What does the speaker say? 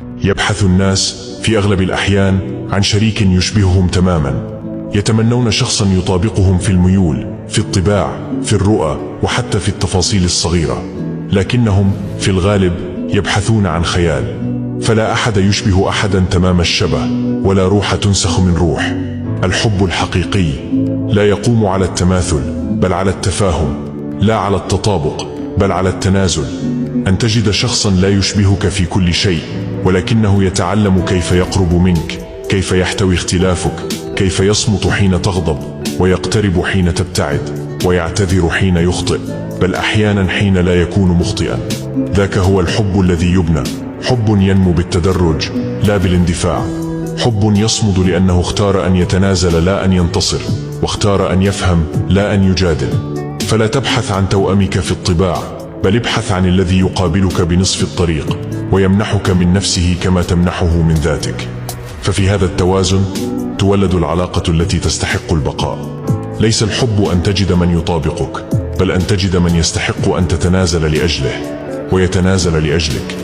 يبحث الناس في أغلب الأحيان عن شريك يشبههم تماما، يتمنون شخصا يطابقهم في الميول، في الطباع، في الرؤى، وحتى في التفاصيل الصغيرة، لكنهم في الغالب يبحثون عن خيال، فلا أحد يشبه أحدا تمام الشبه، ولا روح تنسخ من روح. الحب الحقيقي لا يقوم على التماثل بل على التفاهم، لا على التطابق بل على التنازل. أن تجد شخصا لا يشبهك في كل شيء، ولكنه يتعلم كيف يقرب منك، كيف يحتوي اختلافك، كيف يصمت حين تغضب، ويقترب حين تبتعد، ويعتذر حين يخطئ، بل أحيانا حين لا يكون مخطئا. ذاك هو الحب الذي يبنى، حب ينمو بالتدرج لا بالاندفاع، حب يصمد لأنه اختار أن يتنازل لا أن ينتصر، واختار أن يفهم لا أن يجادل. فلا تبحث عن توأمك في الطباع، بل ابحث عن الذي يقابلك بنصف الطريق، ويمنحك من نفسه كما تمنحه من ذاتك. ففي هذا التوازن تولد العلاقة التي تستحق البقاء. ليس الحب أن تجد من يطابقك، بل أن تجد من يستحق أن تتنازل لأجله، ويتنازل لأجلك.